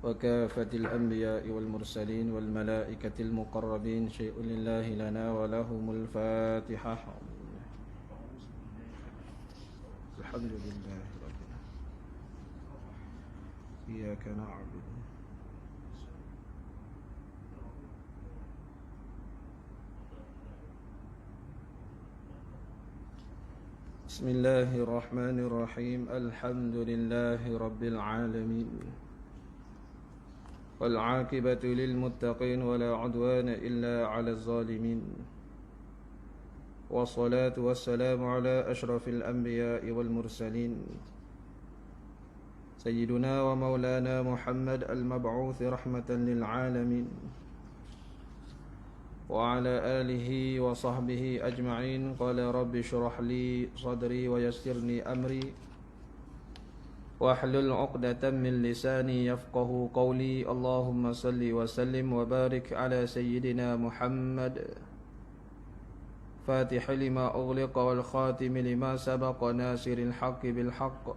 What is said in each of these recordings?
وكافة الأنبياء والمرسلين والملائكة المقربين شيء لله لنا ولهم الفاتحة. الحمد لله رب العالمين إياك نعبد بسم الله الرحمن الرحيم الحمد لله رب العالمين والعاقبة للمتقين ولا عدوان إلا على الظالمين والصلاة والسلام على أشرف الأنبياء والمرسلين سيدنا ومولانا محمد المبعوث رحمة للعالمين وعلى آله وصحبه أجمعين. قال رب اشرح لي صدري ويسر لي أمري واحلل عقدة من لساني يفقه قولي. اللهم صل وسلم وبارك على سيدنا محمد فاتح لما أغلق والخاتم لما سبق ناصر الحق بالحق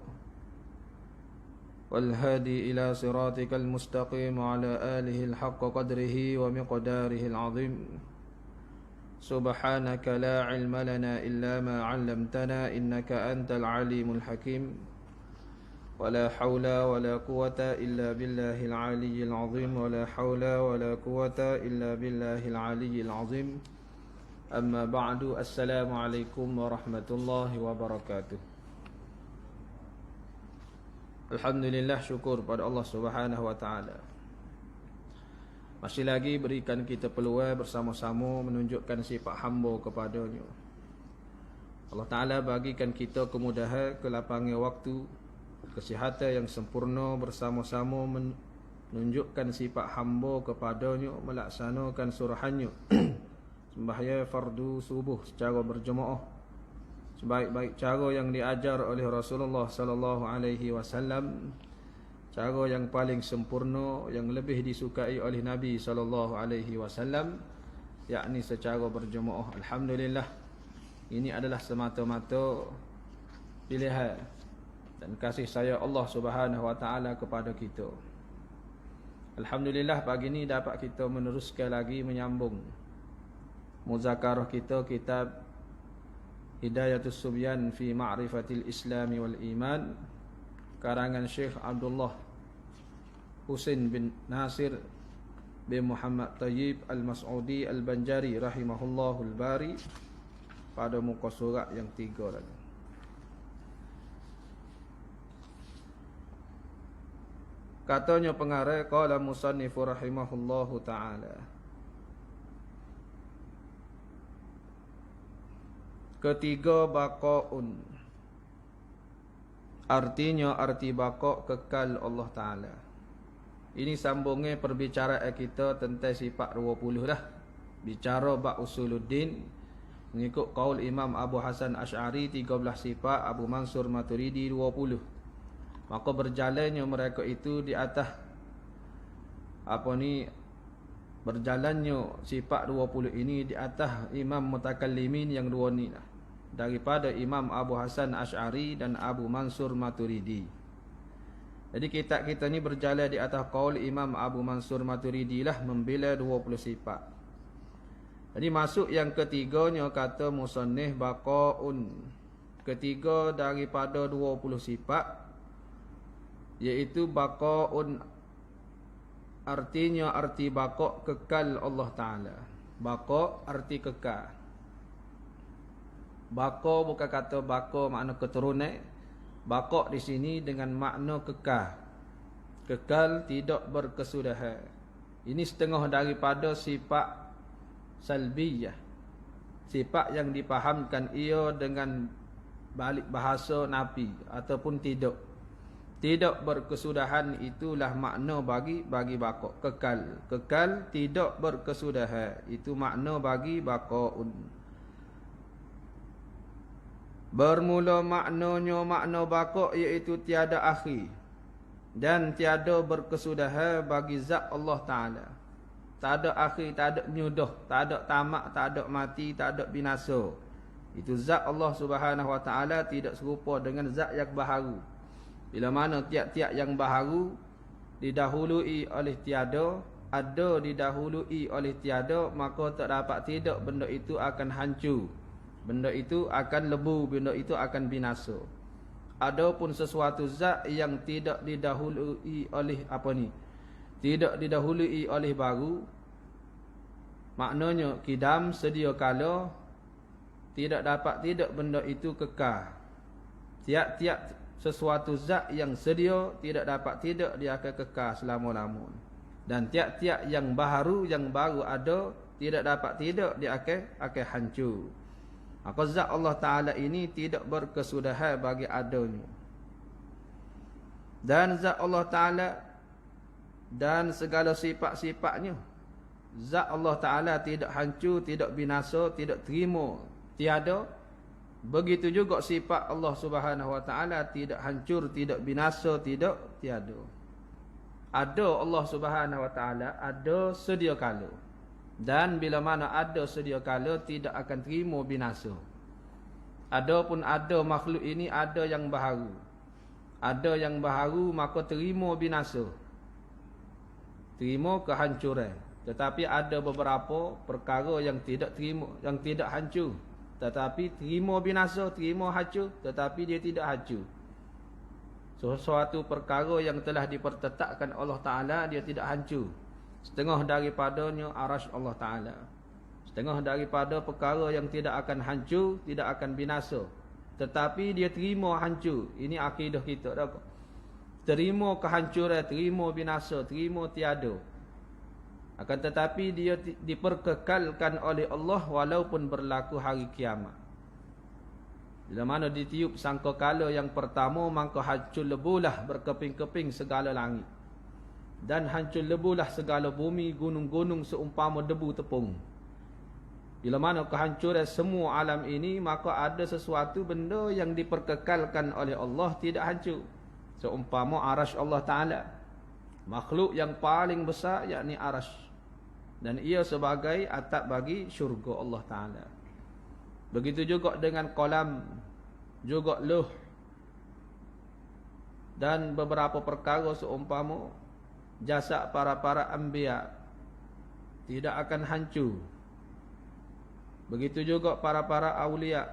والهادي إلى صراطك المستقيم وعلى آله الحق قدره ومقداره العظيم. سبحانك لا علم لنا إلا ما علمتنا إنك أنت العليم الحكيم ولا حول ولا قوة إلا بالله العلي العظيم ولا حول ولا قوة إلا بالله العلي العظيم. أما بعد السلام عليكم ورحمة الله وبركاته. Alhamdulillah, syukur pada Allah Subhanahu wa taala. Masih lagi berikan kita peluang bersama-sama menunjukkan sifat hamba kepadanya. Allah Taala bagikan kita kemudahan, kelapangan waktu, kesihatan yang sempurna bersama-sama menunjukkan sifat hamba kepadanya, melaksanakan suruhannya sembahyang fardu subuh secara berjemaah sebaik-baik cara yang diajar oleh Rasulullah sallallahu alaihi wasallam, cara yang paling sempurna yang lebih disukai oleh Nabi sallallahu alaihi wasallam, yakni secara berjemaah. Alhamdulillah, ini adalah semata-mata pilihan dan kasih sayang Allah Subhanahu wa taala kepada kita. Alhamdulillah, pagi ini dapat kita meneruskan lagi menyambung muzakarah kita kitab Hidayatus Subyan fi Ma'rifatil Islam wal Iman, karangan Syekh Abdullah Husain bin Nasir bin Muhammad Tayyib Al-Mas'udi Al-Banjari rahimahullahu al-Bari, pada muka surat yang 3 tadi. Katanya pengarang, qala musannifu rahimahullahu ta'ala, ketiga baqaun, artinya arti baqa kekal Allah Ta'ala. Ini sambungnya perbicaraan kita tentang sifat 20 dah. Bicara bab usuluddin mengikut qaul Imam Abu Hasan Asy'ari 13 sifat, Abu Mansur Maturidi 20. Maka berjalannya mereka itu di atas berjalannya sifat 20 ini di atas Imam Mutakallimin yang dua ni lah, daripada Imam Abu Hasan Asy'ari dan Abu Mansur Maturidi. Jadi kitab kita ni berjalan di atas qaul Imam Abu Mansur Maturidi lah, membela 20 sifat. Jadi masuk yang ketiganya, kata musannif baqaun, ketiga daripada 20 sifat, iaitu baqaun, artinya arti baqa kekal Allah Ta'ala. Baqa arti kekal. Baqa bukan kata baqa makna keturunan. Baqa di sini dengan makna kekal. Kekal, tidak berkesudahan. Ini setengah daripada sifat salbiyah, sifat yang dipahamkan ia dengan balik bahasa nafi ataupun tidak. Tidak berkesudahan itulah makna bagi baqa. Kekal tidak berkesudahan, itu makna bagi baqaun. Bermula maknanya makna baqa iaitu tiada akhir dan tiada berkesudahan bagi zat Allah Ta'ala. Tak ada akhir, tak ada nyudah, tak ada tamak, tak ada mati, tak ada binasa. Itu zat Allah Subhanahu Wa Ta'ala tidak serupa dengan zat yang baharu. Bila mana tiap-tiap yang baharu didahului oleh tiada, ada didahului oleh tiada, maka tak dapat tidak benda itu akan hancur, benda itu akan lebu, benda itu akan binasa. Adapun sesuatu zat yang tidak didahului oleh tidak didahului oleh baru, maknanya kidam sedia kala, tidak dapat tidak benda itu kekal. Tiap-tiap sesuatu zat yang sedia tidak dapat tidak dia akan kekal selama-lamanya. Dan tiap-tiap yang baru ada tidak dapat tidak dia akan hancur. Maka zat Allah Ta'ala ini tidak berkesudahan bagi adanya. Dan zat Allah Ta'ala dan segala sifat-sifatnya, zat Allah Ta'ala tidak hancur, tidak binasa, tidak terima, tiada. Begitu juga sifat Allah Subhanahu Wa Ta'ala tidak hancur, tidak binasa, tidak tiada. Ada Allah Subhanahu Wa Ta'ala, ada sedia kala. Dan bila mana ada sedia kala, tidak akan terima binasa. Adapun ada makhluk ini, ada yang baharu. Ada yang baharu, maka terima binasa, terima kehancuran. Tetapi ada beberapa perkara yang tidak terima, yang tidak hancur, tetapi terima binasa, terima hancur, tetapi dia tidak hancur. Sesuatu perkara yang telah dipertetapkan Allah Ta'ala, dia tidak hancur. Setengah daripadanya arasy Allah Ta'ala. Setengah daripada perkara yang tidak akan hancur, tidak akan binasa, tetapi dia terima hancur. Ini akidah kita dah. Terima kehancuran, terima binasa, terima tiada. Akan tetapi dia diperkekalkan oleh Allah walaupun berlaku hari kiamat. Bila mana ditiup sangkakala yang pertama, maka hancur lebulah berkeping-keping segala langit. Dan hancur lebulah segala bumi, gunung-gunung seumpama debu tepung. Bila mana kehancuran semua alam ini, maka ada sesuatu benda yang diperkekalkan oleh Allah tidak hancur. Seumpama arasy Allah Ta'ala, makhluk yang paling besar yakni arasy. Dan ia sebagai atap bagi syurga Allah Ta'ala. Begitu juga dengan qalam, juga luh, dan beberapa perkara seumpama jasad para anbiya tidak akan hancur. Begitu juga para awliya.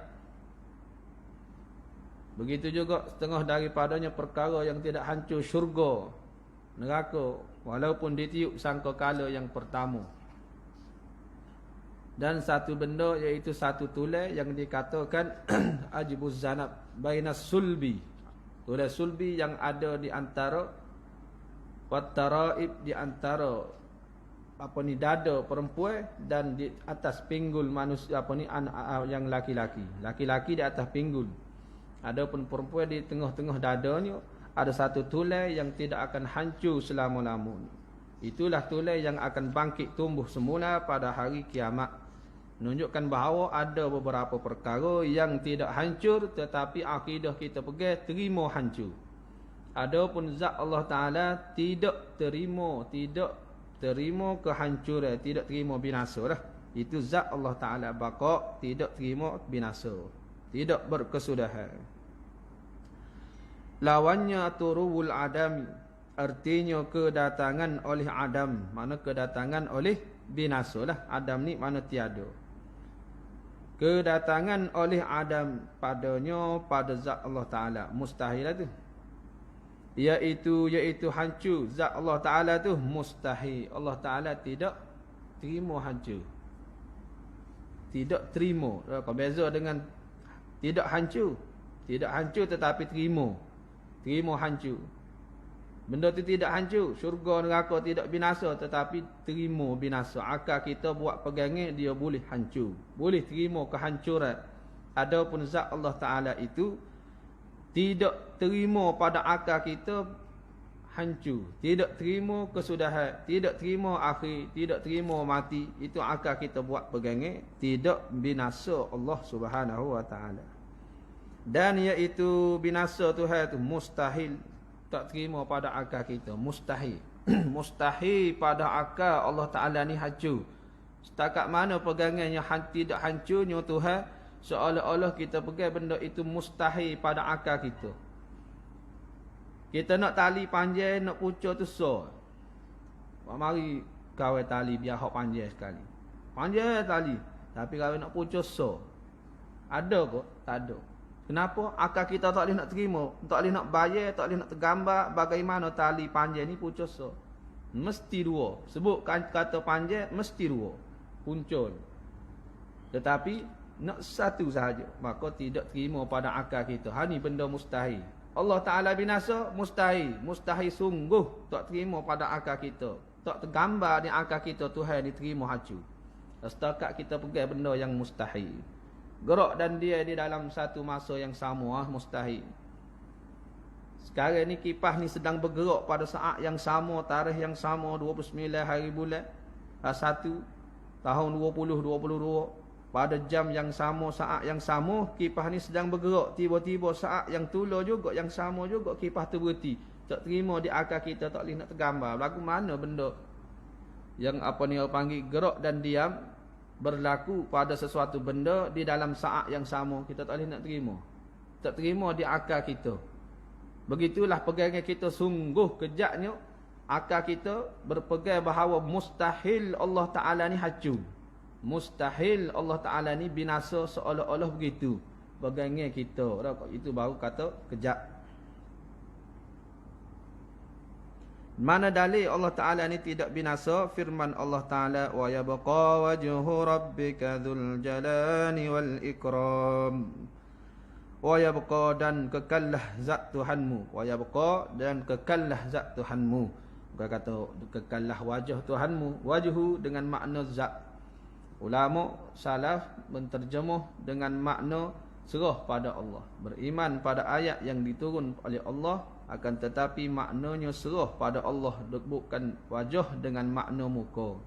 Begitu juga setengah daripadanya perkara yang tidak hancur, syurga, neraka, walaupun ditiup sangkakala yang pertama. Dan satu benda, iaitu satu tulah yang dikatakan ajibuz zanab bainas sulbi, tulah sulbi yang ada di antara wattaraib, di antara dada perempuan dan di atas pinggul manusia yang laki-laki. Laki-laki di atas pinggul. Adapun perempuan di tengah-tengah dadanya ada satu tulah yang tidak akan hancur selama-lamanya. Itulah tulah yang akan bangkit tumbuh semula pada hari kiamat. Menunjukkan bahawa ada beberapa perkara yang tidak hancur, tetapi akidah kita pegang terima hancur. Adapun zat Allah Ta'ala tidak terima kehancuran, tidak terima binasa lah. Itu zat Allah Ta'ala baqa, tidak terima binasa, tidak berkesudahan. Lawannya turul adami, artinya kedatangan oleh adam, mana kedatangan oleh binasa lah. Adam ni mana tiada. Kedatangan oleh adam padanya, pada zat Allah Ta'ala mustahil lah tu. Iaitu hancur. Zat Allah Ta'ala tu mustahil. Allah Ta'ala tidak terima hancur, tidak terima. Kau beza dengan tidak hancur. Tidak hancur tetapi terima hancur. Benda tu tidak hancur, syurga neraka tidak binasa, tetapi terima binasa. Akal kita buat pegangan, dia boleh hancur, boleh terima kehancuran. Adapun zat Allah Ta'ala itu tidak terima pada akal kita hancur, tidak terima kesudahan, tidak terima akhir, tidak terima mati. Itu akal kita buat pegangan, tidak binasa Allah Subhanahu Wa Ta'ala. Dan iaitu binasa Tuhan itu mustahil, tak terima pada akal kita, mustahil. Mustahil pada akal Allah Ta'ala ni hancur. Setakat mana pegangannya tidak hancurnya Tuhan, seolah-olah kita pegang benda itu mustahil pada akal kita. Kita nak tali panjang, nak pucuk tu so. Mari kawai tali biar hok panjang sekali. Panjang tali. Tapi kawai nak pucuk so. Ada kok? Tak ada. Kenapa? Akal kita tak boleh nak terima. Tak boleh nak bayar, tak boleh nak tergambar bagaimana tali panjang ni pucuk so. Mesti dua. Sebut kata panjang, mesti dua. Puncul. Tetapi, nak satu sahaja. Maka tidak terima pada akal kita. Ni benda mustahil. Allah Ta'ala binasa, mustahil. Mustahil sungguh tak terima pada akal kita. Tak tergambar di akal kita Tuhan diterima hacu. Setakat kita pegang benda yang mustahil. Gerak dan dia di dalam satu masa yang sama, mustahil. Sekarang ni kipas ni sedang bergerak pada saat yang sama, tarikh yang sama, 29 hari bulan 1 tahun 2022. Pada jam yang sama, saat yang sama, kipas ni sedang bergerak. Tiba-tiba saat yang tular juga, yang sama juga, kipas tu berhenti. Tak terima di akal kita, tak boleh nak tergambar. Berlaku mana benda yang apa ni orang panggil gerak dan diam berlaku pada sesuatu benda di dalam saat yang sama, kita tak boleh nak terima. Tak terima di akal kita. Begitulah pegangan kita sungguh kejaknya. Akal kita berpegang bahawa mustahil Allah Ta'ala ni hancur. Mustahil Allah Ta'ala ni binasa, seolah-olah begitu pegangan kita. Itu baru kata kejak. Mana dalil Allah Ta'ala ni tidak binasa? Firman Allah Ta'ala, wa yabqa wajhu rabbika dzul jalali wal ikram. Wa yabqa, dan kekallah zat Tuhanmu. Wa yabqa, dan kekallah zat Tuhanmu. Bukan kata kekallah wajah Tuhanmu. Wajhu dengan makna zat. Ulama salaf menterjemah dengan makna serah pada Allah. Beriman pada ayat yang diturun oleh Allah, akan tetapi maknanya serah pada Allah, bukan wajah dengan makna muka.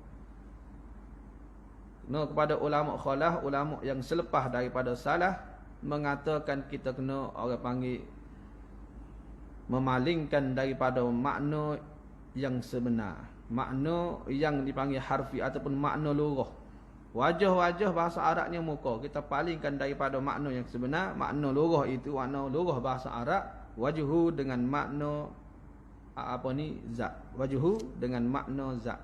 Kepada ulama khalaf, ulama yang selepas daripada salaf, mengatakan kita kena orang panggil memalingkan daripada makna yang sebenar, makna yang dipanggil harfi ataupun makna lurah. Wajah-wajah bahasa Arabnya muka, kita palingkan daripada makna yang sebenar. Makna lurah itu, makna lurah bahasa Arab, wajhu dengan makna apa ni zat. Wajhu dengan makna zat.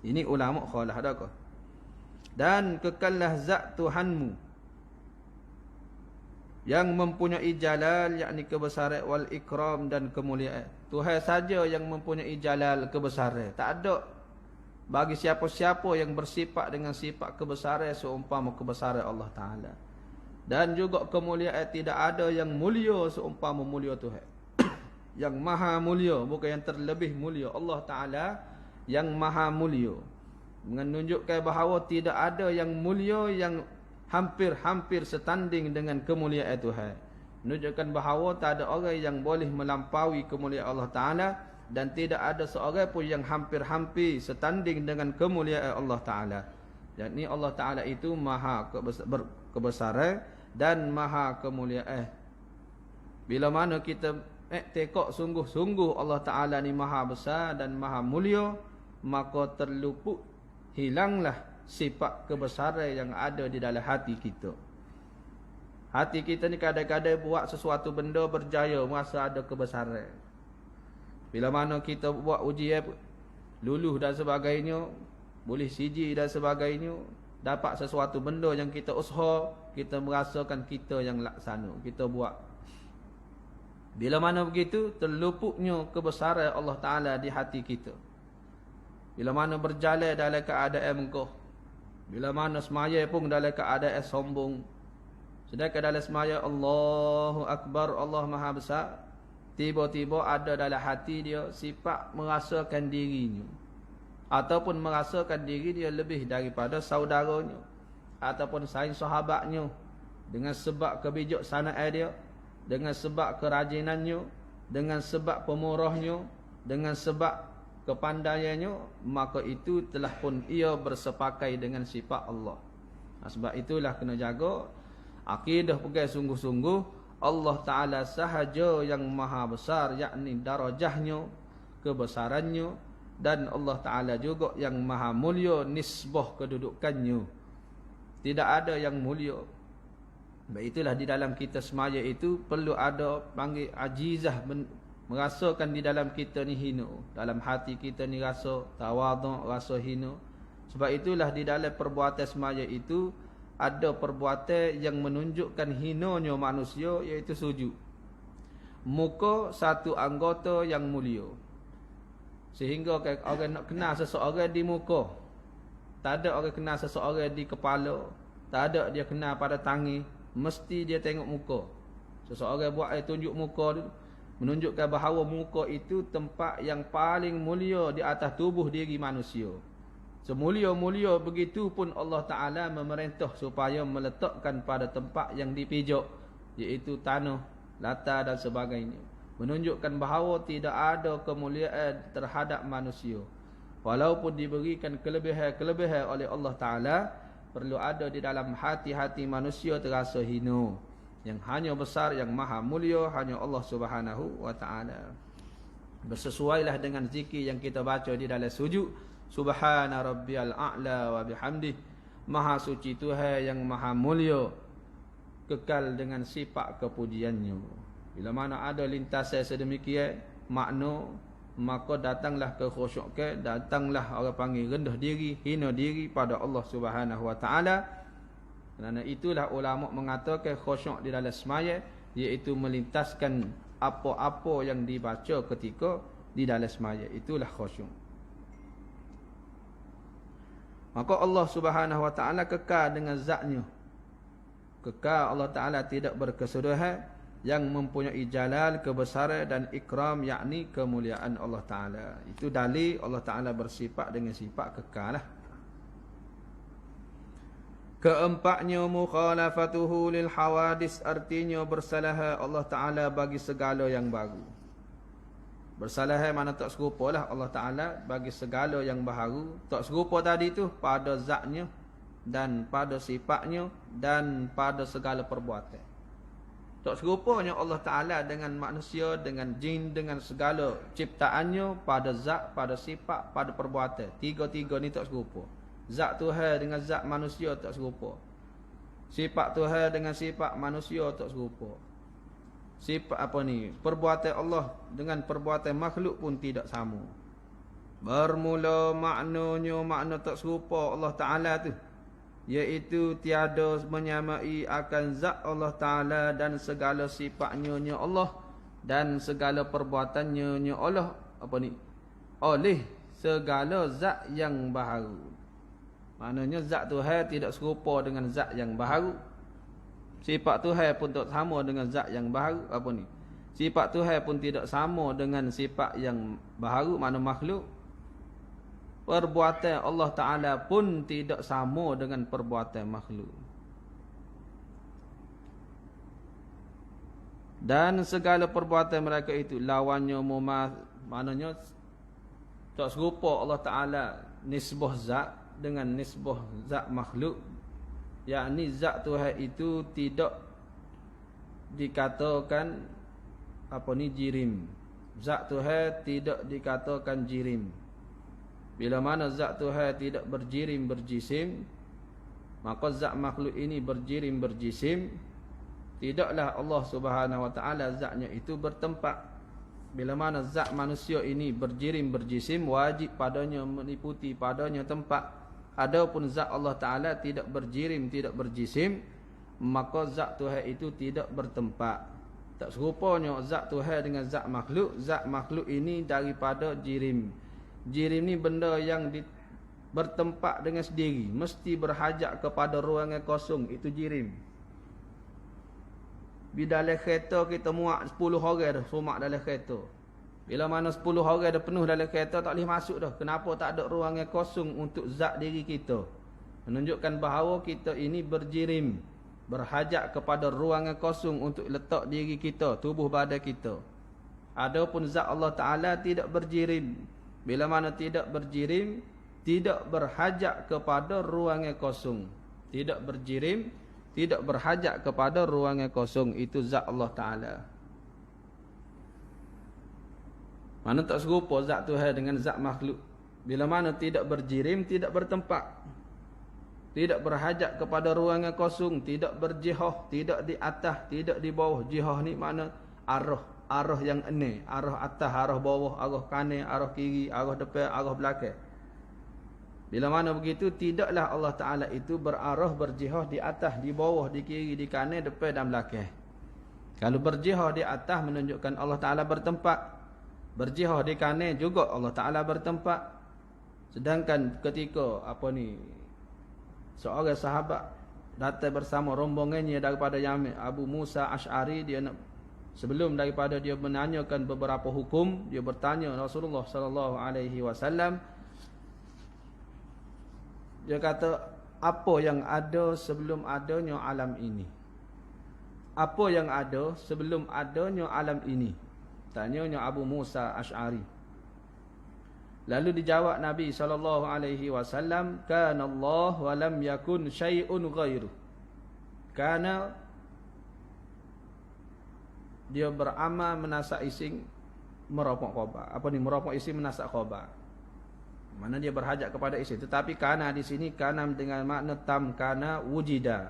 Ini ulama khalah dah ke? Dan kekallah zat Tuhanmu yang mempunyai jalal, yakni kebesaran, wal ikram, dan kemuliaan. Tuhan saja yang mempunyai jalal, kebesaran. Tak ada bagi siapa-siapa yang bersifat dengan sifat kebesaran seumpama kebesaran Allah Ta'ala. Dan juga kemuliaan, tidak ada yang mulia seumpama mulia Tuhan. Yang maha mulia, bukan yang terlebih mulia. Allah Ta'ala yang maha mulia. Menunjukkan bahawa tidak ada yang mulia yang hampir-hampir setanding dengan kemuliaan Tuhan. Menunjukkan bahawa tak ada orang yang boleh melampaui kemuliaan Allah Ta'ala. Dan tidak ada seorang pun yang hampir-hampir setanding dengan kemuliaan Allah Ta'ala. Jadi Allah Ta'ala itu maha kebesaran dan maha kemuliaan. Bila mana kita tekok sungguh-sungguh Allah Ta'ala ni maha besar dan maha mulia, maka terluput, hilanglah sifat kebesaran yang ada di dalam hati kita. Hati kita ni kadang-kadang buat sesuatu benda berjaya, merasa ada kebesaran. Bila mana kita buat ujian, luluh dan sebagainya, boleh CG dan sebagainya, dapat sesuatu benda yang kita usaha, kita merasakan kita yang laksana, kita buat. Bila mana begitu, terluputnya kebesaran Allah Ta'ala di hati kita. Bila mana berjalan dalam keadaan mengkoh, bila mana semaya pun dalam keadaan sombong, sedangkan dalam semaya Allahu Akbar, Allah Maha Besar, tiba-tiba ada dalam hati dia sifat merasakan dirinya, ataupun merasakan diri dia lebih daripada saudaranya, ataupun saing sahabatnya, dengan sebab kebijaksanaan dia, dengan sebab kerajinannya, dengan sebab pemurahnya, dengan sebab kepandaiannya, maka itu telah pun ia bersepakai dengan sifat Allah. Sebab itulah kena jaga akidah, pegang sungguh-sungguh Allah Ta'ala sahaja yang maha besar, yakni darajahnya, kebesarannya, dan Allah Ta'ala juga yang maha mulia nisbah kedudukannya. Tidak ada yang mulia Sebab itulah di dalam kita semaya itu perlu ada panggil ajizah, merasakan di dalam kita ni hina. Dalam hati kita ni rasa tawaduk, rasa hina. Sebab itulah di dalam perbuatan semaya itu ada perbuatan yang menunjukkan hinanya manusia, iaitu sujud. Muka satu anggota yang mulia. Sehingga orang nak kenal seseorang di muka. Tak ada orang kenal seseorang di kepala. Tak ada dia kenal pada tangan. Mesti dia tengok muka. Seseorang buat tunjuk muka tu, menunjukkan bahawa muka itu tempat yang paling mulia di atas tubuh diri manusia. Semulia-mulia begitu pun Allah Ta'ala memerintah supaya meletakkan pada tempat yang dipijak, iaitu tanah, latar dan sebagainya. Menunjukkan bahawa tidak ada kemuliaan terhadap manusia. Walaupun diberikan kelebihan-kelebihan oleh Allah Ta'ala, perlu ada di dalam hati-hati manusia terasa hina. Yang hanya besar, yang maha mulia hanya Allah Subhanahu wa Ta'ala. Bersesuailah dengan zikir yang kita baca di dalam sujud. Subhana rabbiyal a'la wa bihamdih. Maha suci Tuhan yang maha mulia, kekal dengan sifat kepujiannya. Bila mana ada lintasan sedemikian makna, maka datanglah kekhusyuk, datanglah orang panggil rendah diri, hina diri pada Allah Subhanahu wa Ta'ala. Kerana itulah ulama mengatakan khusyuk di dalam semaya, iaitu melintaskan apa-apa yang dibaca ketika di dalam semaya. Itulah khusyuk. Maka Allah Subhanahu wa Ta'ala kekal dengan zatnya. Kekal, Allah Ta'ala tidak berkesudahan, yang mempunyai jalal, kebesaran dan ikram, yakni kemuliaan Allah Ta'ala. Itu dalil Allah Ta'ala bersifat dengan sifat kekal lah. Keempatnya, mukhalafatuhu lil hawadis, artinya bersalah Allah Ta'ala bagi segala yang baru. Bersalah mana tak serupa lah Allah Ta'ala bagi segala yang baru. Tak serupa tadi tu pada zatnya dan pada sifatnya dan pada segala perbuatan. Tak serupanya Allah Ta'ala dengan manusia, dengan jin, dengan segala ciptaannya, pada zat, pada sifat, pada perbuatan. Tiga-tiga ni tak serupa. Zat Tuhan dengan zat manusia tak serupa. Sifat Tuhan dengan sifat manusia tak serupa. Sifat perbuatan Allah dengan perbuatan makhluk pun tidak sama. Bermula maknanya makna tak serupa Allah Ta'ala tu, iaitu tiada menyamai akan zat Allah Ta'ala dan segala sifatnya Allah dan segala perbuatannya Allah oleh segala zat yang baharu. Maknanya zat Tuhan tidak serupa dengan zat yang baharu. Sifat Tuhan pun tak sama dengan zat yang baharu. Sifat Tuhan pun tidak sama dengan sifat yang baharu, makna makhluk. Perbuatan Allah Ta'ala pun tidak sama dengan perbuatan makhluk. Dan segala perbuatan mereka itu lawannya maknanya tak serupa Allah Ta'ala nisbah zat dengan nisbah zat makhluk. Yakni zat Tuhan itu tidak dikatakan jirim. Zat Tuhan tidak dikatakan jirim. Bila mana zat Tuhan tidak berjirim berjisim, maka zat makhluk ini berjirim berjisim. Tidaklah Allah Subhanahu wa Ta'ala zatnya itu bertempat. Bila mana zat manusia ini berjirim berjisim, wajib padanya meliputi padanya tempat. Adapun zat Allah Ta'ala tidak berjirim, tidak berjisim, maka zat Tuhan itu tidak bertempat. Tak serupanya zat Tuhan dengan zat makhluk. Zat makhluk ini daripada jirim. Jirim ni benda yang bertempat dengan sendiri, mesti berhajat kepada ruangan kosong, itu jirim. Bila dalam kereta kita muat 10 orang dah sumak dalam kereta. Bila mana 10 orang dah penuh dalam kereta, tak boleh masuk dah. Kenapa tak ada ruangan kosong untuk zat diri kita? Menunjukkan bahawa kita ini berjirim, berhajat kepada ruangan kosong untuk letak diri kita, tubuh badan kita. Adapun zat Allah Ta'ala tidak berjirim. Bila mana tidak berjirim, tidak berhajat kepada ruangan kosong. Tidak berjirim, tidak berhajat kepada ruangan kosong. Itu zat Allah Ta'ala. Mana tak serupa zat Tuhan dengan zat makhluk. Bila mana tidak berjirim, tidak bertempat. tidak berhajat kepada ruangan kosong, tidak berjihah, tidak di atas, tidak di bawah. Jihah ni makna arah yang ene, arah atas, arah bawah, arah kanan, arah kiri, arah depan, arah belakang. Bila mana begitu, tidaklah Allah Ta'ala itu berarah, berjihah di atas, di bawah, di kiri, di kanan, depan dan belakang. Kalau berjihah di atas menunjukkan Allah Ta'ala bertempat. Berjihah di kanan juga Allah Ta'ala bertempat. Sedangkan ketika seorang sahabat datang bersama rombongannya daripada Yaman, Abu Musa Asy'ari, sebelum daripada dia menanyakan beberapa hukum, dia bertanya Rasulullah sallallahu alaihi wasallam. Dia kata, apa yang ada sebelum adanya alam ini? Apa yang ada sebelum adanya alam ini? Tanyanya Abu Musa Asy'ari. Lalu dijawab Nabi SAW, Kana Allah wa lam yakun syai'un ghairuh. Kana dia beramal menasak ising meropok khabar. Meropok ising menasak khabar. Mana dia berhajat kepada ising. Tetapi kana di sini kana dengan makna tam, kana wujida,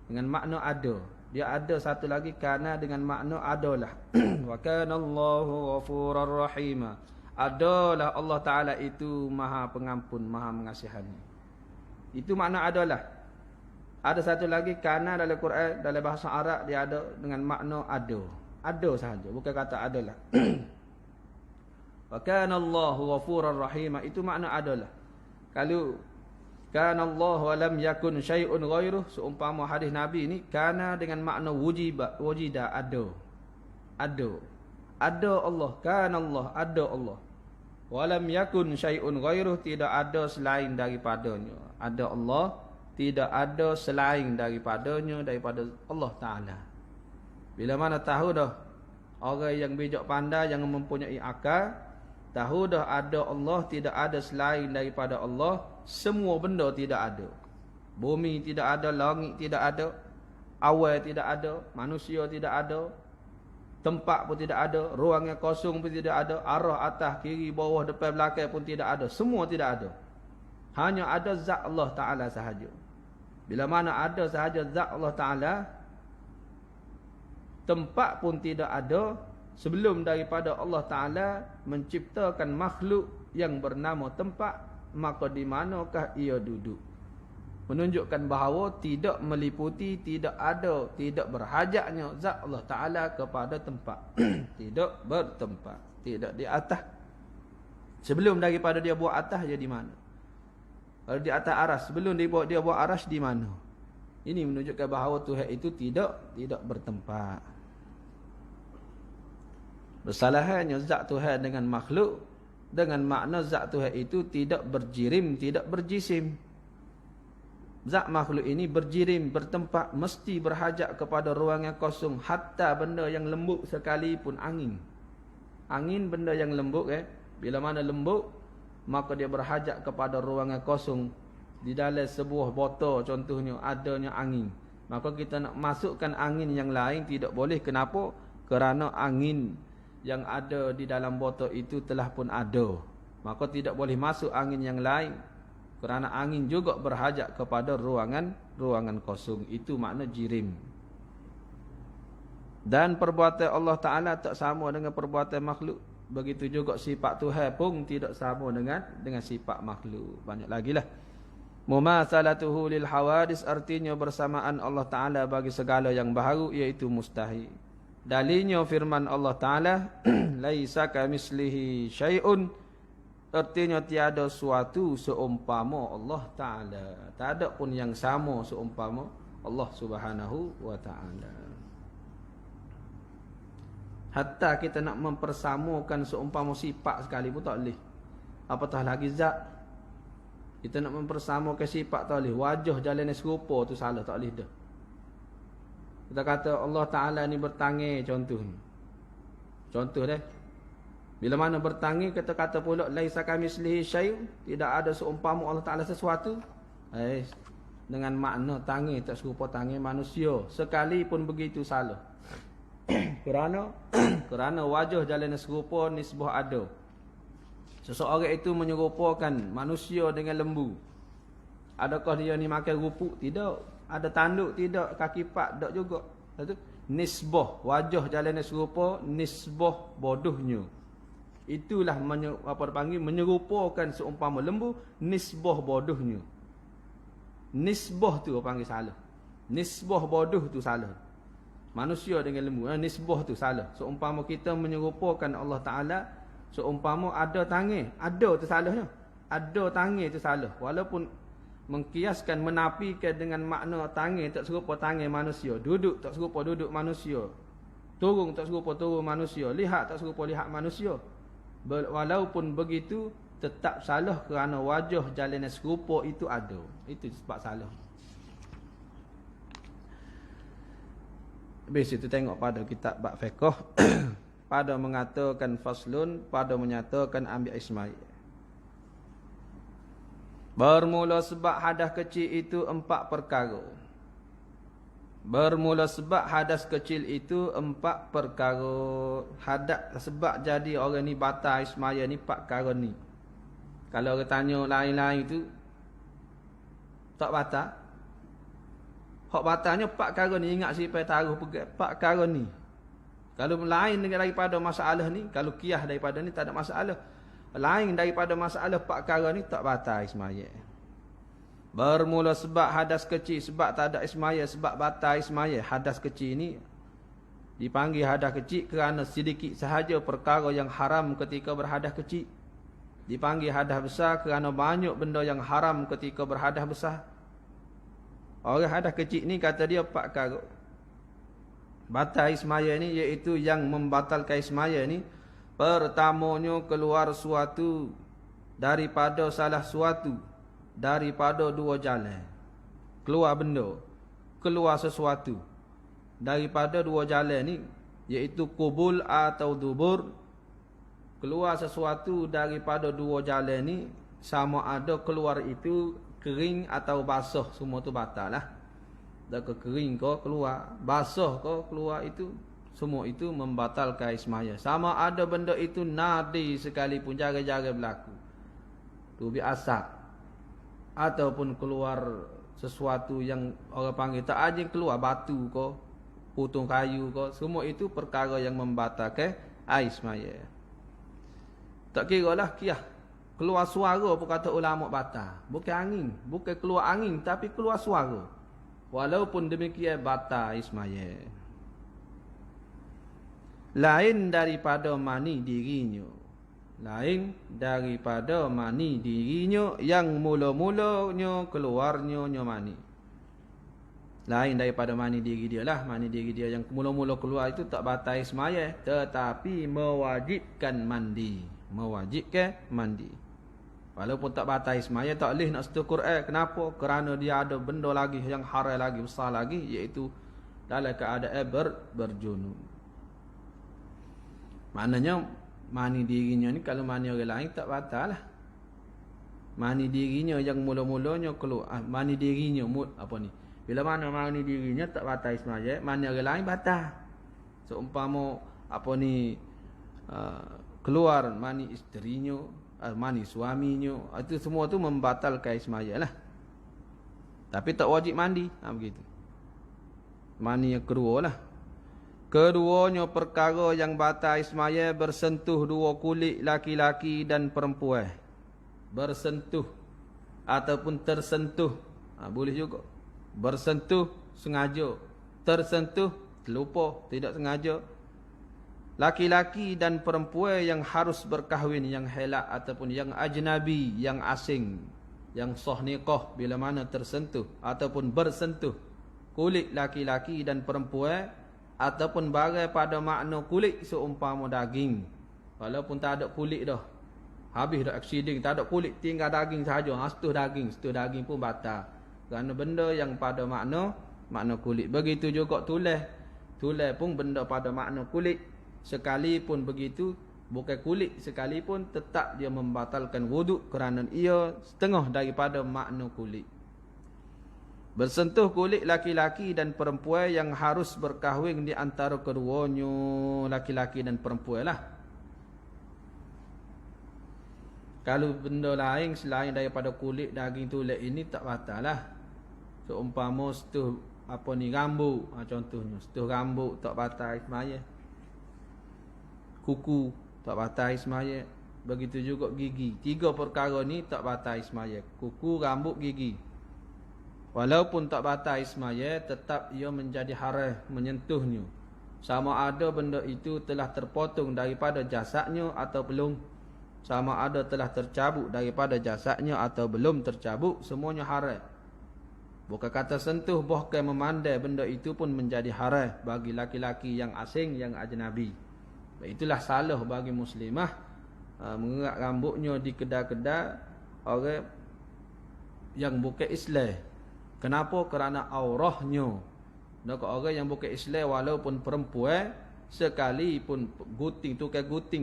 dengan makna ada. Dia ada satu lagi kana dengan makna adalah. Wa kana Allahu ghafurur rahim. Adalah Allah Ta'ala itu maha pengampun, maha mengasihani. Itu makna adalah. Ada satu lagi kana dalam Quran, dalam bahasa Arab dia ada dengan makna ada. Ada sahaja, bukan kata adalah. Wa kana Allahu ghafurur rahim, itu makna adalah. Kalau kana Allah wa lam yakun syai'un ghairuh, seumpama hadis Nabi ni kana dengan makna wujida, ada. Ada Allah, kana Allah, ada Allah. Wa lam yakun syai'un ghairuh, tidak ada selain daripadanya. Ada Allah, tidak ada selain daripadanya, daripada Allah Ta'ala. Bila mana tahu dah orang yang bijak pandai, yang mempunyai akal, tahu dah ada Allah, tidak ada selain daripada Allah. Semua benda tidak ada. Bumi tidak ada, langit tidak ada, awan tidak ada, manusia tidak ada, tempat pun tidak ada, ruang yang kosong pun tidak ada, arah atas, kiri, bawah, depan, belakang pun tidak ada. Semua tidak ada. Hanya ada zat Allah Ta'ala sahaja. Bila mana ada sahaja zat Allah Ta'ala, tempat pun tidak ada sebelum daripada Allah Ta'ala menciptakan makhluk yang bernama tempat, maka di manakah ia duduk? Menunjukkan bahawa tidak meliputi, tidak ada, tidak berhajatnya zat Allah Ta'ala kepada tempat. Tidak bertempat, tidak di atas. Sebelum daripada dia buat atas, dia di mana? Kalau di atas aras, sebelum dia buat aras, di mana? Ini menunjukkan bahawa Tuhan itu tidak bertempat. Bersalahannya zat Tuhan dengan makhluk, dengan makna zat Tuhan itu tidak berjirim, tidak berjisim. Zat makhluk ini berjirim, bertempat, mesti berhajat kepada ruang yang kosong. Hatta benda yang lembut sekalipun, angin. Angin benda yang lembut, bila mana lembut, maka dia berhajat kepada ruang yang kosong. Di dalam sebuah botol contohnya adanya angin, maka kita nak masukkan angin yang lain tidak boleh. Kenapa? Kerana angin yang ada di dalam botol itu telah pun ada, maka tidak boleh masuk angin yang lain. Kerana angin juga berhajat kepada ruangan kosong. Itu makna jirim. Dan perbuatan Allah Ta'ala tak sama dengan perbuatan makhluk. Begitu juga sifat Tuhan pun tidak sama dengan sifat makhluk. Banyak lagi lah. Mumatsalatuhu lil hawadis, artinya bersamaan Allah Ta'ala bagi segala yang baharu, iaitu mustahil. Dalilnya firman Allah Ta'ala, laisa kamislihi syai'un, artinya tiada suatu seumpama Allah Ta'ala. Tak ada pun yang sama seumpama Allah Subhanahu wa Ta'ala. Hatta kita nak mempersamakan seumpama sifat sekali pun tak boleh. Apatah lagi zat. Kita nak mempersamakan sifat tak boleh. Wajah jalan serupa tu salah, tak boleh dah. Kita kata Allah Ta'ala ni bertangan contohnya. Contoh dah. Bila mana bertangan, kita kata pula laisa kamislihi syai', tidak ada seumpama Allah Ta'ala sesuatu. Dengan makna tangan tak serupa tangan manusia. Sekalipun begitu salah. Kerana wajah jalan serupa nisbah ada. Seseorang itu menyerupakan manusia dengan lembu. Adakah dia ni makan rupuk? Tidak. Ada tanduk? Tidak. Kaki pak? Tak juga. Itu nisbah. Wajah jalan serupa, nisbah bodohnya. Itulah menyerupakan seumpama lembu, nisbah bodohnya. Nisbah tu orang panggil salah. Nisbah bodoh tu salah. Manusia dengan lembu, nisbah tu salah. Seumpama kita menyerupakan Allah Ta'ala, seumpama ada tangan, ada tu salahnya. Ada tangan tu salah. Walaupun mengkiaskan, menafikan dengan makna tangan tak serupa tangan manusia. Duduk tak serupa duduk manusia. Turun tak serupa turun manusia. Lihat tak serupa lihat manusia. Walaupun begitu, tetap salah kerana wajah jalanan serupa itu ada. Itu sebab salah. Habis itu tengok pada kitab bab fiqh pada mengatakan faslun, pada menyatakan ambil Ismail. Bermula sebab hadas kecil itu 4 perkara. Bermula sebab hadas kecil itu 4 perkara. Hadas sebab jadi orang ni batal Ismail ni 4 perkara ni. Kalau orang tanya lain-lain itu tak batal. Hak batalnya 4 perkara ni, ingat siapa taruh pegang 4 perkara ni. Kalau lain daripada masalah ni, kalau kiyah daripada ni tak ada masalah. Lain daripada masalah 4 perkara ni tak batal Ismail. Bermula sebab hadas kecil, sebab tak ada Ismail, sebab batal Ismail. Hadas kecil ni dipanggil hadas kecil kerana sedikit sahaja perkara yang haram ketika berhadas kecil. Dipanggil hadas besar kerana banyak benda yang haram ketika berhadas besar. Orang hadas kecil ni kata dia 4 perkara. Batal Ismail ni iaitu yang membatalkan Ismail ni, pertamanya keluar suatu daripada salah suatu, daripada 2 jalan. Keluar benda, keluar sesuatu daripada 2 jalan ni, iaitu kubul atau dubur. Keluar sesuatu daripada 2 jalan ni, sama ada keluar itu kering atau basah, semua tu batal lah. Dah ke kering kau keluar, basah kau keluar, itu semua itu membatalkan Ismail. Sama ada benda itu nadi sekalipun, jaga-jaga berlaku. Tu biasa. Ataupun keluar sesuatu yang orang panggil tak aja, keluar batu kau, putung kayu kau, semua itu perkara yang membatalkan Ismail. Tak kira lah kiyah. Keluar suara pun kata ulama batal. Bukan angin, bukan keluar angin, tapi keluar suara. Walaupun demikian batal Ismail. Lain daripada mani dirinya. Lain daripada mani dirinya yang mula-mulanya keluarnya mani. Lain daripada mani diri dia lah. Mani diri dia yang mula-mula keluar itu tak batal Ismail, tetapi mewajibkan mandi. Mewajibkan mandi. Walaupun tak batal Ismail, tak boleh nak setu Quran. Kenapa? Kerana dia ada benda lagi yang haram lagi, besar lagi, iaitu dalam keadaan berjunub. Maknanya mani dirinya ni, kalau mani orang lain tak batal lah. Mani dirinya yang mula-mulanya keluar, mani dirinya apa ni? Bila mana mani dirinya tak batal Ismail, mani orang lain batal. Seumpama apa ni, keluar mani isterinya, mani suaminya, itu semua tu membatalkan Ismail lah. Tapi tak wajib mandi, begitu. Mani yang kedua lah. Keduanya perkara yang batal Ismail bersentuh 2 kulit laki-laki dan perempuan. Bersentuh ataupun tersentuh, boleh juga. Bersentuh sengaja, tersentuh terlupa, tidak sengaja. Laki-laki dan perempuan yang harus berkahwin, yang helak ataupun yang ajnabi, yang asing, yang sah nikah, bila mana tersentuh ataupun bersentuh kulit laki-laki dan perempuan, ataupun bagai pada makna kulit seumpama daging. Walaupun tak ada kulit dah, habis dah accident, tak ada kulit, tinggal daging sahaja, setuh daging pun batal. Kerana benda yang pada makna kulit. Begitu juga tulah pun benda pada makna kulit. Sekalipun begitu, bukan kulit sekalipun, tetap dia membatalkan wuduk kerana ia setengah daripada makna kulit. Bersentuh kulit laki-laki dan perempuan yang harus berkahwin di antara keduanya, laki-laki dan perempuan lah. Kalau benda lain selain daripada kulit, daging, tulang ini tak batal lah. Seumpama setuh apa ni rambut, contohnya setuh rambut tak batal semaya. Kuku tak batal semaya. Begitu juga gigi. 3 perkara ni tak batal semaya. Kuku, rambut, gigi. Walaupun tak batal semaya, tetap ia menjadi haram menyentuhnya. Sama ada benda itu telah terpotong daripada jasadnya atau belum. Sama ada telah tercabut daripada jasadnya atau belum tercabut, semuanya haram. Bukan kata sentuh, bahkan memandai benda itu pun menjadi haram bagi laki-laki yang asing, yang ajnabi. Itulah salah bagi muslimah mengerat rambutnya di kedai-kedai orang yang bukan Islam. Kenapa? Kerana aurahnya. Nak orang yang bukan Islam walaupun perempuan, sekalipun guting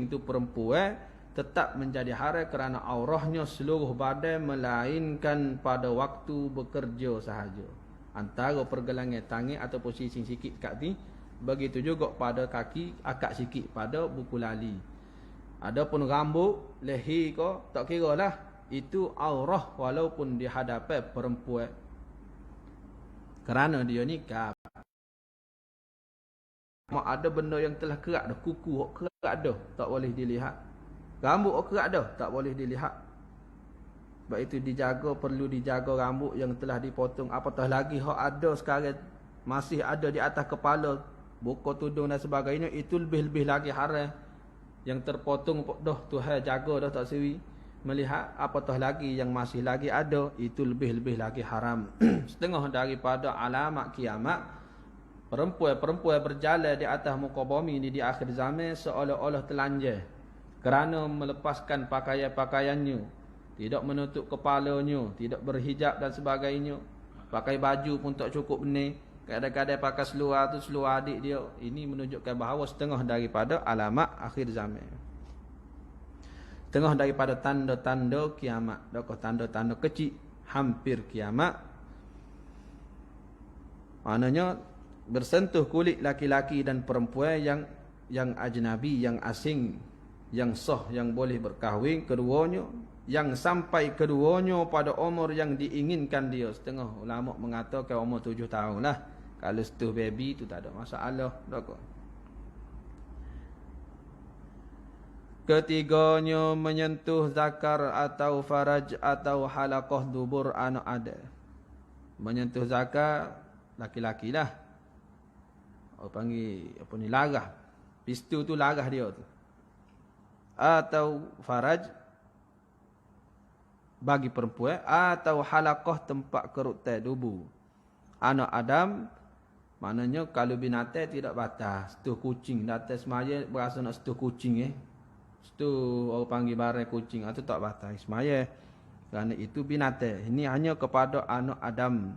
tu perempuan, tetap menjadi haram kerana aurahnya seluruh badan melainkan pada waktu bekerja sahaja. Antara pergelangan tangan ataupun sising sikit kat ni, begitu juga pada kaki, akak sikit pada buku lali. Adapun rambut, leher ko tak kira lah, itu aurah walaupun di hadapan perempuan. Kerana dia nikah. Ada benda yang telah kerak dah, kuku kerak dah, tak boleh dilihat. Rambut kerak dah, tak boleh dilihat. Sebab itu dijaga, perlu dijaga rambut yang telah dipotong. Apatah lagi hak ada sekarang masih ada di atas kepala, buka tudung dan sebagainya, itu lebih-lebih lagi haram. Yang terpotong dah Tuhan jaga dah, tak sewi melihat. Apatah lagi yang masih lagi ada, itu lebih-lebih lagi haram. Setengah daripada alamat kiamat, perempuan-perempuan berjalan di atas muka bumi ini di akhir zaman seolah-olah telanjang kerana melepaskan pakaian-pakaiannya, tidak menutup kepalanya, tidak berhijab dan sebagainya. Pakai baju pun tak cukup benar. Kadang-kadang pakai seluar tu seluar adik dia. Ini menunjukkan bahawa setengah daripada alamat akhir zaman. Setengah daripada tanda-tanda kiamat. Adakah tanda-tanda kecil hampir kiamat? Maknanya bersentuh kulit laki-laki dan perempuan yang ajnabi, yang asing, yang sah, yang boleh berkahwin keduanya, yang sampai keduanya pada umur yang diinginkan dia. Setengah ulama mengatakan umur 7 tahun lah. Kalau setuh baby tu tak ada masalah. Ketiganya menyentuh zakar atau faraj atau halaqah dubur anak ada. Menyentuh zakar laki-laki lah. Orang panggil apa ni, larah. Pistu tu larah dia tu. Atau faraj bagi perempuan, atau halaqah tempat kerutan dubu anak Adam. Maknanya kalau binatang tidak batas. Setuh kucing datang semaya berasa nak setuh kucing setuh orang panggil barang kucing, itu tak batas semaya. Kerana itu binatang. Ini hanya kepada anak Adam.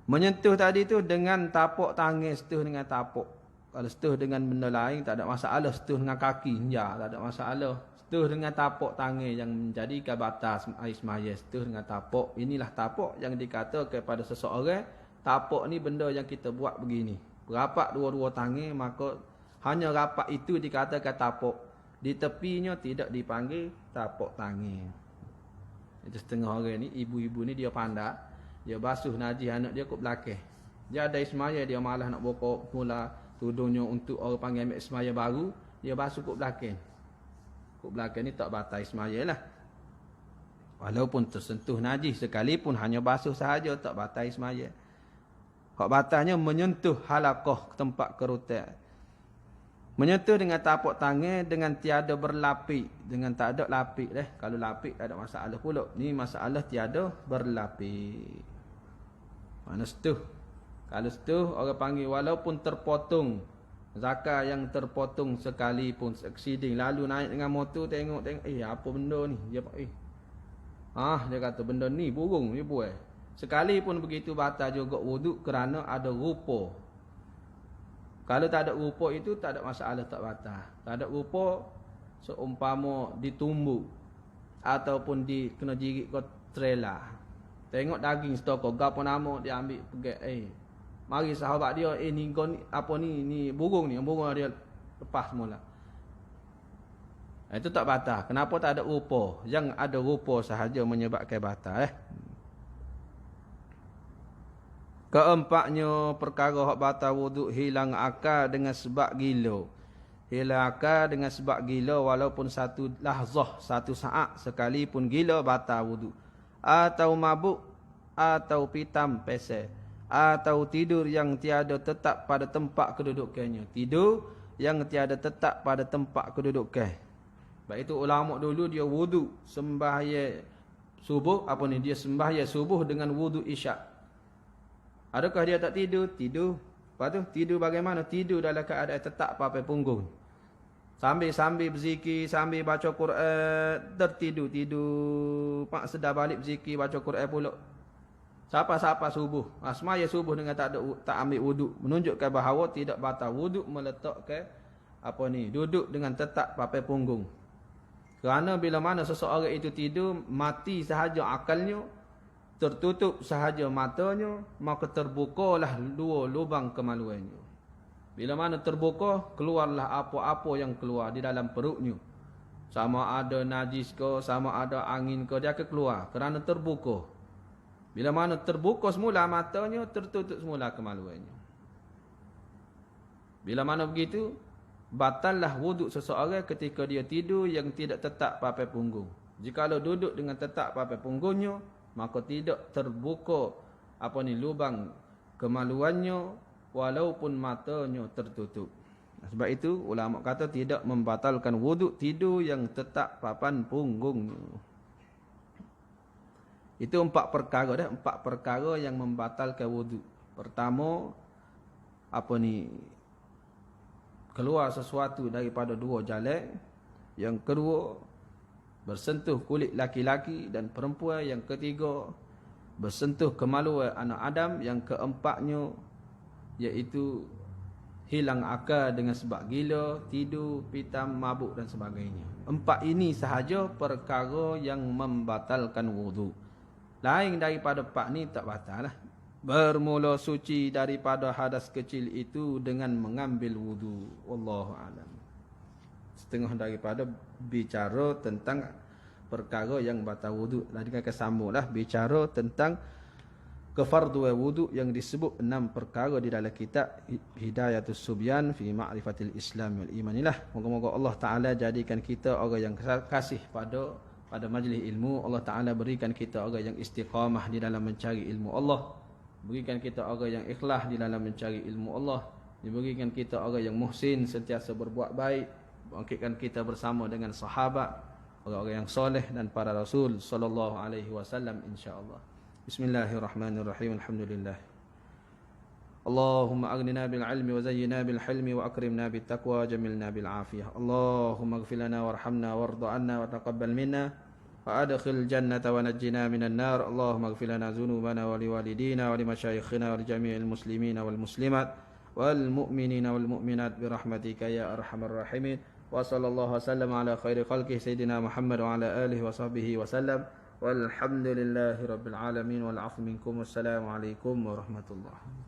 Menyentuh tadi tu dengan tapak tangan, setuh dengan tapak. Kalau setuh dengan benda lain tak ada masalah. Setuh dengan kaki, ya tak ada masalah. Setuh dengan tapak tangan yang menjadikan batas air semaya. Setuh dengan tapak. Inilah tapak yang dikata kepada seseorang. Tapak ni benda yang kita buat begini. Rapat dua-dua tangan, maka hanya rapat itu dikatakan tapak. Di tepinya tidak dipanggil tapak tangan. Itu setengah orang ni, ibu-ibu ni dia pandai. Dia basuh najis anak dia kat belakang. Dia ada semaya, dia malah nak buka mula tudungnya untuk orang panggil ambil semaya baru. Dia basuh kat belakang. Kat belakang ni tak batal semaya lah. Walaupun tersentuh najis sekalipun hanya basuh sahaja, tak batal semaya. Hak batalnya menyentuh halaqah, tempat kerutan. Menyentuh dengan tapak tangan dengan tiada berlapik, dengan tak ada lapik Kalau lapik tak ada masalah pula. Ni masalah tiada berlapik. Mana setuh? Kalau setuh orang panggil walaupun terpotong, zakar yang terpotong sekalipun exceeding, lalu naik dengan motor tengok apa benda ni? Dia dia kata benda ni burung ni buat. Sekalipun begitu batal juga wuduk kerana ada rupa. Kalau tak ada rupa itu tak ada masalah, tak batal. Tak ada rupa seumpama ditumbuk ataupun kena jirit ke trailer. Tengok daging stok gapo nama dia ambil pergi mari sahabat dia ni apa ni burung ni, burung dia lepas semula. Itu tak batal. Kenapa tak ada rupa? Yang ada rupa sahaja menyebabkan batal. Keempatnya, perkara hak batal wuduk hilang akal dengan sebab gila. Hilang akal dengan sebab gila walaupun satu lahzah, satu saat sekalipun gila batal wuduk. Atau mabuk, atau pitam pesel, atau tidur yang tiada tetap pada tempat kedudukannya. Tidur yang tiada tetap pada tempat kedudukan. Sebab itu ulama dulu dia wuduk sembahyang subuh, dia sembahyang subuh dengan wuduk isyak. Adakah dia tak tidur? Tidur. Lepas tu tidur bagaimana? Tidur dalam keadaan tetap papai punggung. Sambil berzikir, sambil baca Quran, tidur. Pak sedar balik berzikir, baca Quran pula. Siapa subuh. Semaya subuh dengan tak ambil wuduk. Menunjukkan bahawa tidak batal wuduk meletakkan duduk dengan tetap papai punggung. Kerana bila mana seseorang itu tidur, mati sahaja akalnya, tertutup sahaja matanya, maka terbukalah dua lubang kemaluannya. Bila mana terbuka, keluarlah apa-apa yang keluar di dalam perutnya. Sama ada najis ke, sama ada angin ke, dia akan keluar kerana terbuka. Bila mana terbuka semula matanya, tertutup semula kemaluannya. Bila mana begitu, batallah wuduk seseorang ketika dia tidur yang tidak tetap papai punggung. Jikalau duduk dengan tetap papai punggungnya, maka tidak terbuka lubang kemaluannya walaupun matanya tertutup. Sebab itu ulama kata tidak membatalkan wuduk tidur yang tetap papan punggungnya. Itu 4 perkara dah, 4 perkara yang membatalkan wuduk. Pertama, keluar sesuatu daripada 2 jalan. Yang kedua, bersentuh kulit laki-laki dan perempuan. Yang ketiga, bersentuh kemaluan anak Adam. Yang keempatnya, iaitu hilang akal dengan sebab gila, tidur, pitam, mabuk dan sebagainya. 4 ini sahaja perkara yang membatalkan wuduk. Lain daripada 4 ni tak batal lah. Bermula suci daripada hadas kecil itu dengan mengambil wudu. Wallahu a'lam. Setengah daripada bicara tentang perkara yang batal wudu. Nanti akan sambunglah bicara tentang kefarduan wudu yang disebut 6 perkara di dalam kitab Hidayatus Subyan fi Ma'rifatil Islam wal Iman. Moga-moga Allah Taala jadikan kita orang yang kasih pada majlis ilmu. Allah Taala berikan kita orang yang istiqamah di dalam mencari ilmu Allah. Berikan kita orang yang ikhlas di dalam mencari ilmu Allah. Diberikan kita orang yang muhsin, sentiasa berbuat baik. Bangkitkan kita bersama dengan sahabat, orang-orang yang soleh dan para rasul sallallahu alaihi wasallam insya-Allah. Bismillahirrahmanirrahim. Alhamdulillah. Allahumma aghnina bil ilmi wa zayyina bil hilmi wa akrimna bit taqwa jamilna bil afiyah. Allahumma ighfir lana warhamna warda 'anna wa taqabbal minna. وأدخل الجنة ونجنا من النار. اللهم اغفر لنا ذنوبنا ولوالدينا ولمشايخنا ولجميع المسلمين والمسلمات والمؤمنين والمؤمنات برحمتك يا أرحم الراحمين. وصلى الله وسلم على خير خلقه سيدنا محمد وعلى آله وصحبه وسلم والحمد لله رب العالمين والعفو منكم والسلام عليكم ورحمة الله.